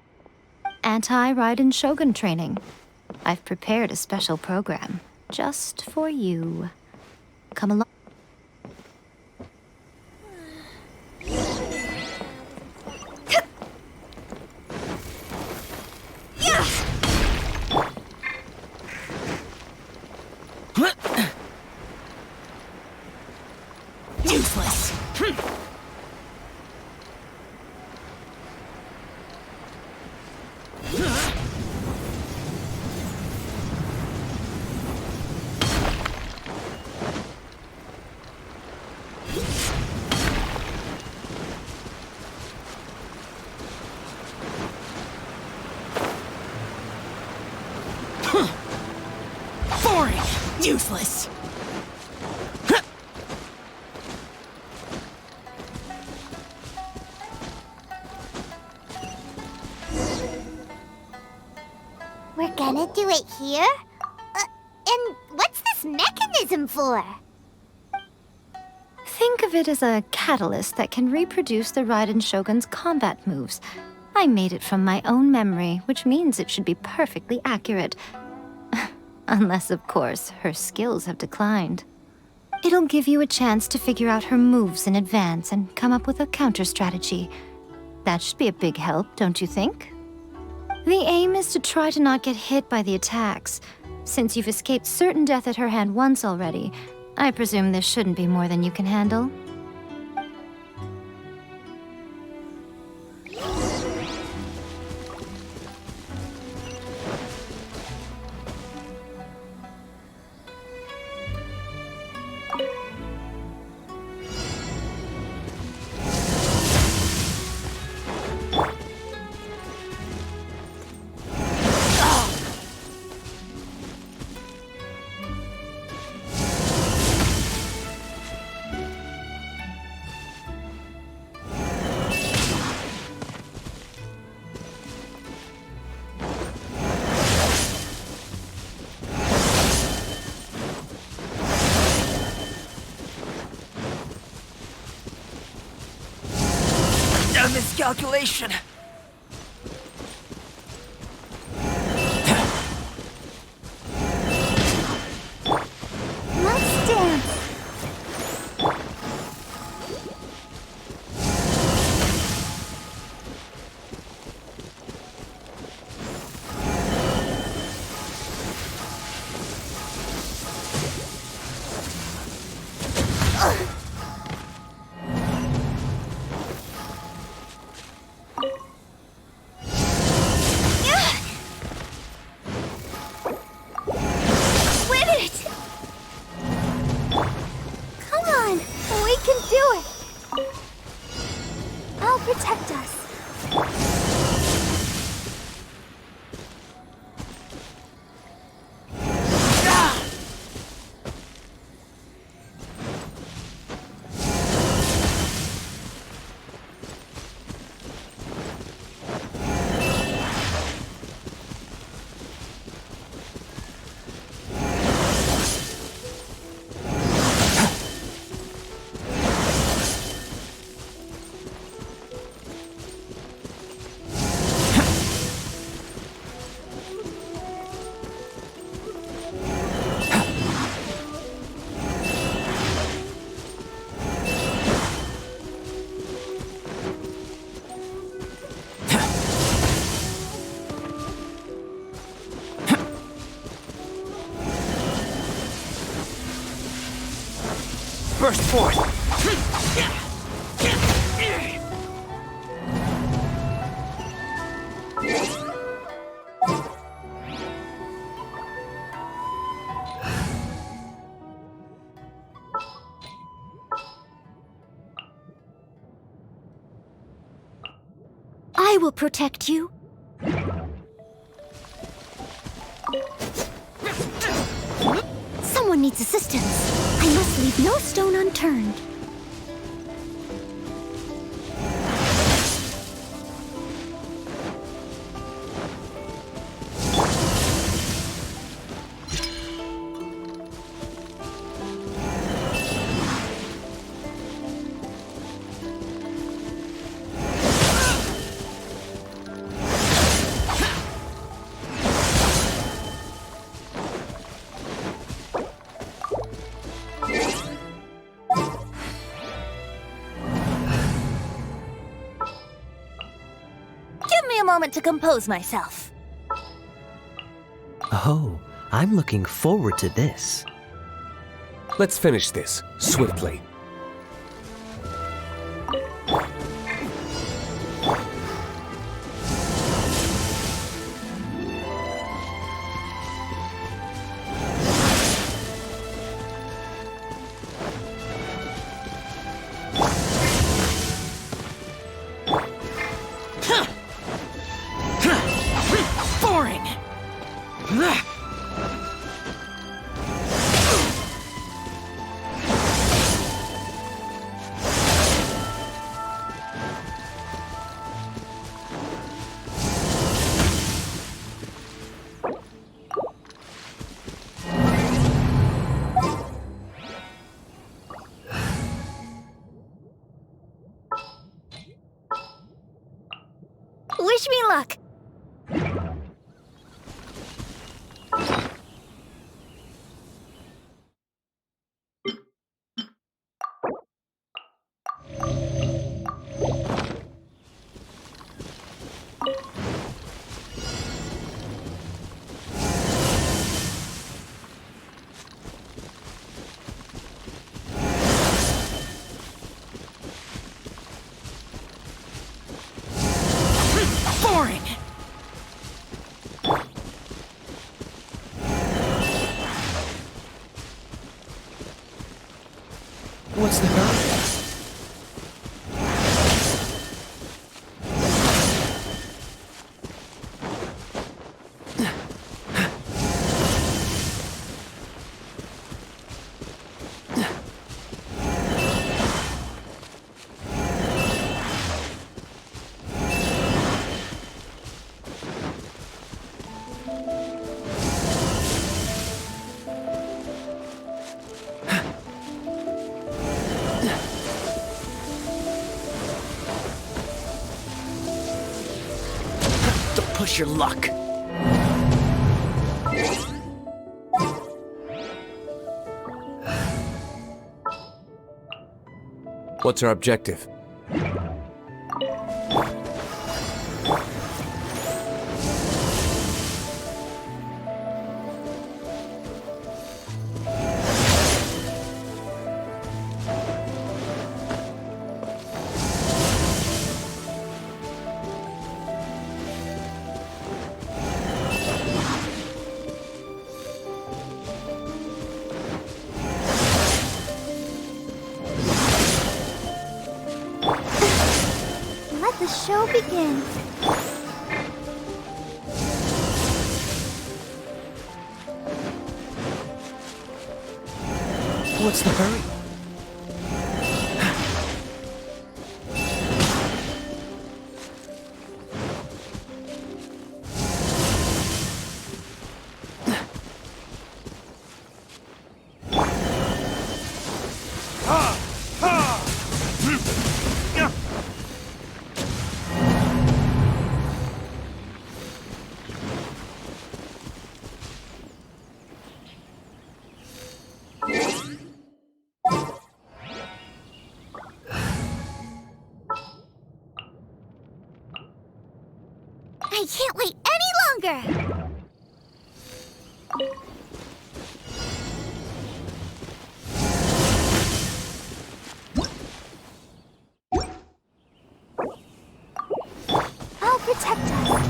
Anti-Raiden Shogun training. I've prepared a special program just for you. Come along. Useless. Boring. Useless. We're gonna do it here? And what's this mechanism for? Think of it as a catalyst that can reproduce the Raiden Shogun's combat moves. I made it from my own memory, which means it should be perfectly accurate. Unless, of course, her skills have declined. It'll give you a chance to figure out her moves in advance and come up with a counter-strategy. That should be a big help, don't you think? The aim is to try to not get hit by the attacks. Since you've escaped certain death at her hand once already, I presume this shouldn't be more than you can handle. A miscalculation. Let's dance. burst forth. I will protect you. Someone needs assistance. I must leave no stone unturned. Give me a moment to compose myself. Oh, I'm looking forward to this. Let's finish this, swiftly. Boring! Wish me luck. Boring! What's the hurry? Don't push your luck. What's our objective? Let the show begin. What's the hurry? I can't wait any longer! will protect us.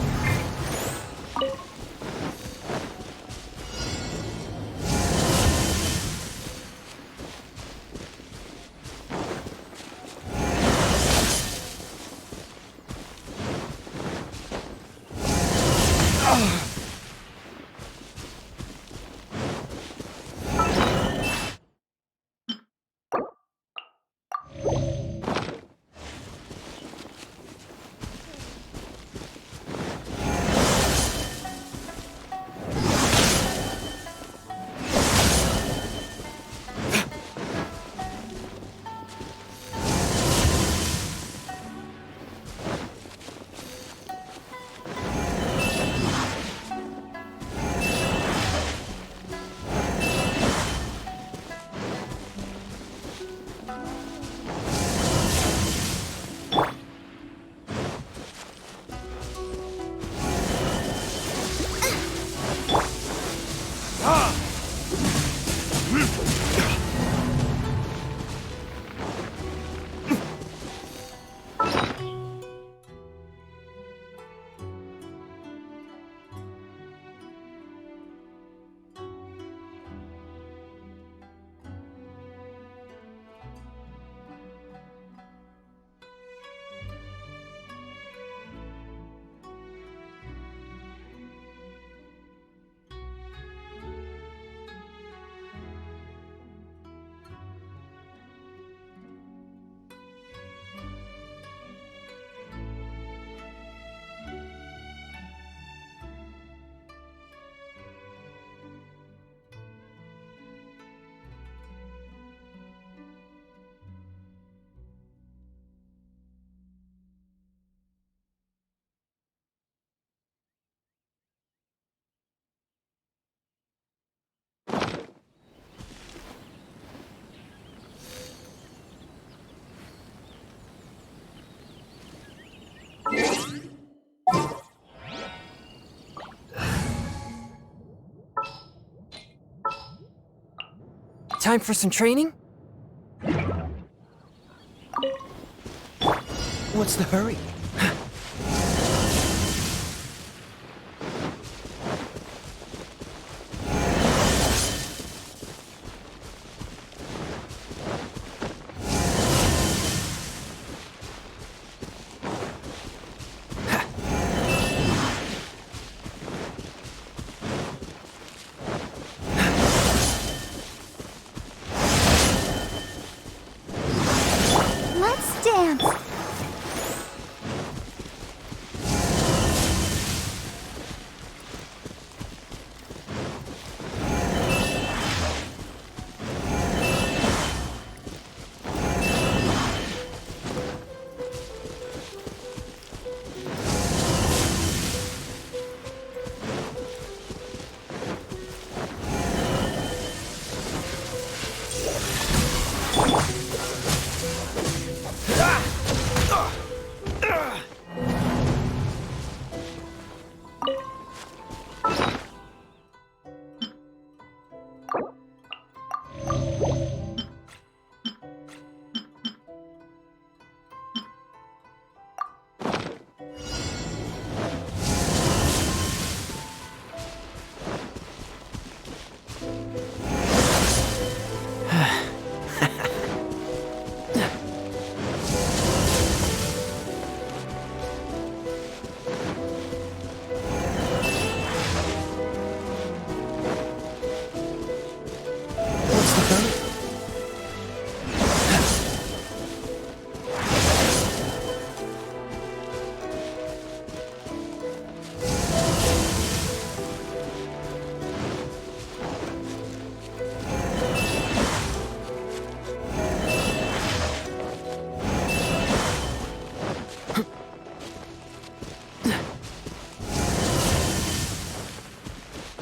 Time for some training? What's the hurry? Let's dance.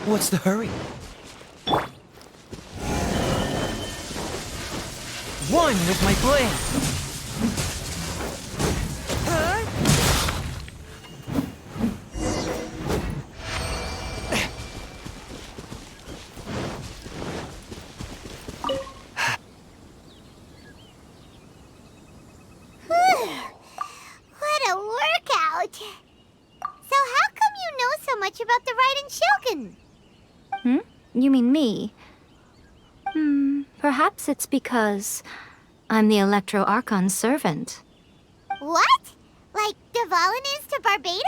What's the hurry? One with my blade! What a workout! so much about the Raiden Shogun? You mean me? Perhaps it's because I'm the Electro Archon's servant. What? Like Dvalin is to Barbados?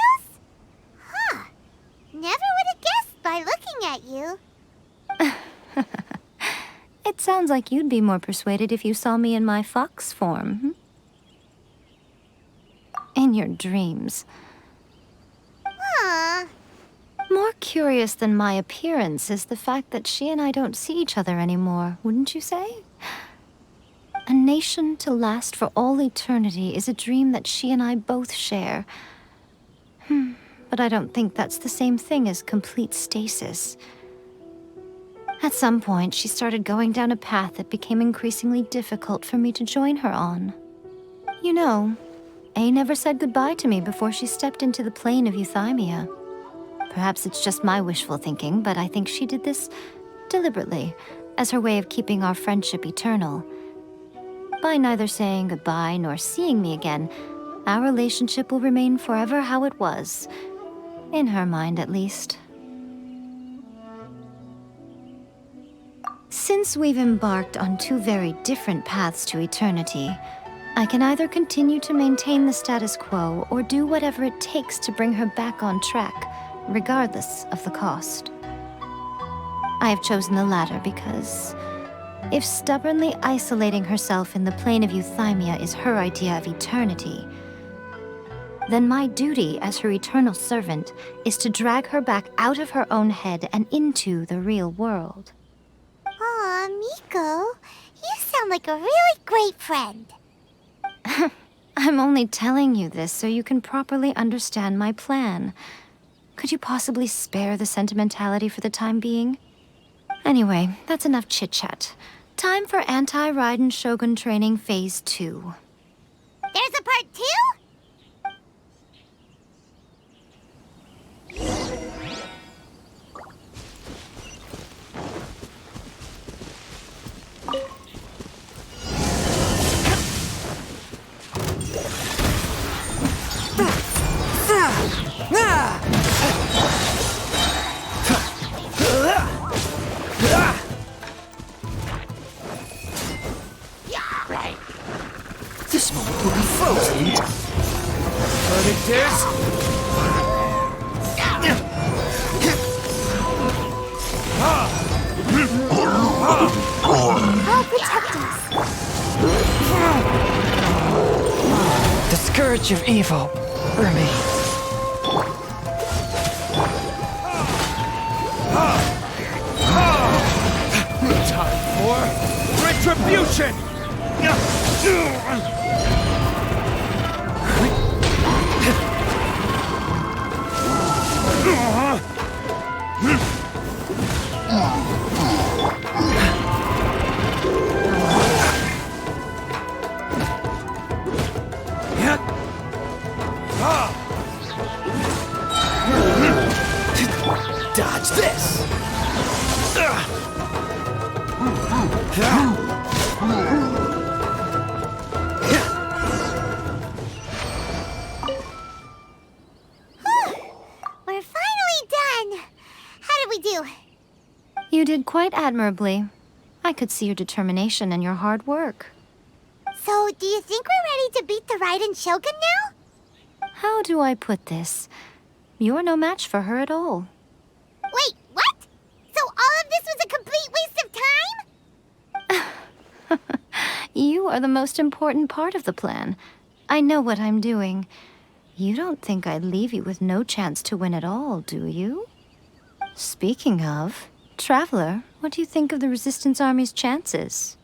Huh. Never would have guessed by looking at you. It sounds like you'd be more persuaded if you saw me in my fox form. In your dreams. Huh. More curious than my appearance is the fact that she and I don't see each other anymore, wouldn't you say? A nation to last for all eternity is a dream that she and I both share. But I don't think that's the same thing as complete stasis. At some point, she started going down a path that became increasingly difficult for me to join her on. You know, A never said goodbye to me before she stepped into the plane of euthymia. Perhaps it's just my wishful thinking, but I think she did this deliberately, as her way of keeping our friendship eternal. By neither saying goodbye nor seeing me again, our relationship will remain forever how it was. In her mind, at least. Since we've embarked on two very different paths to eternity, I can either continue to maintain the status quo or do whatever it takes to bring her back on track, regardless of the cost. I have chosen the latter because if stubbornly isolating herself in the plane of euthymia is her idea of eternity, then my duty as her eternal servant is to drag her back out of her own head and into the real world. Aw, Miko, you sound like a really great friend. I'm only telling you this so you can properly understand my plan. Could you possibly spare the sentimentality for the time being? Anyway, that's enough chit-chat. Time for Anti-Raiden Shogun Training Phase 2. There's a part 2? This moment will be frozen. But it is. I'll protect us. The scourge of evil remains. Time for retribution! Dodge this! We're finally done. How did we do? You did quite admirably. I could see your determination and your hard work. So, do you think we're ready to beat the Raiden Shogun now? How do I put this? You're no match for her at all. Wait, what? So all of this was a complete waste of time? You are the most important part of the plan. I know what I'm doing. You don't think I'd leave you with no chance to win at all, do you? Speaking of, Traveler, what do you think of the Resistance Army's chances?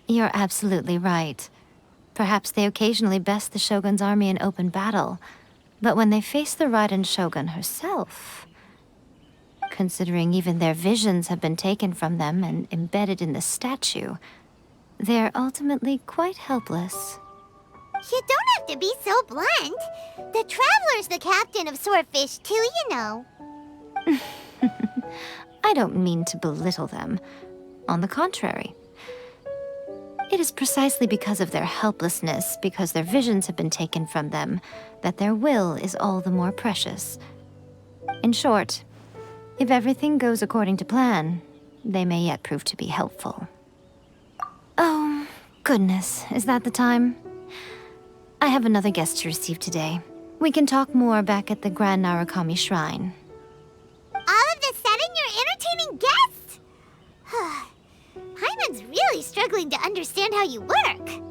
You're absolutely right. Perhaps they occasionally best the Shogun's army in open battle, but when they face the Raiden Shogun herself, considering even their visions have been taken from them and embedded in the statue, they're ultimately quite helpless. You don't have to be so blunt. The Traveler's the captain of Swordfish too, you know. I don't mean to belittle them. On the contrary. It is precisely because of their helplessness, because their visions have been taken from them, that their will is all the more precious. In short, if everything goes according to plan, they may yet prove to be helpful. Oh, goodness, is that the time? I have another guest to receive today. We can talk more back at the Grand Narukami Shrine. All of a sudden, you're entertaining guests? Paimon's really struggling to understand how you work.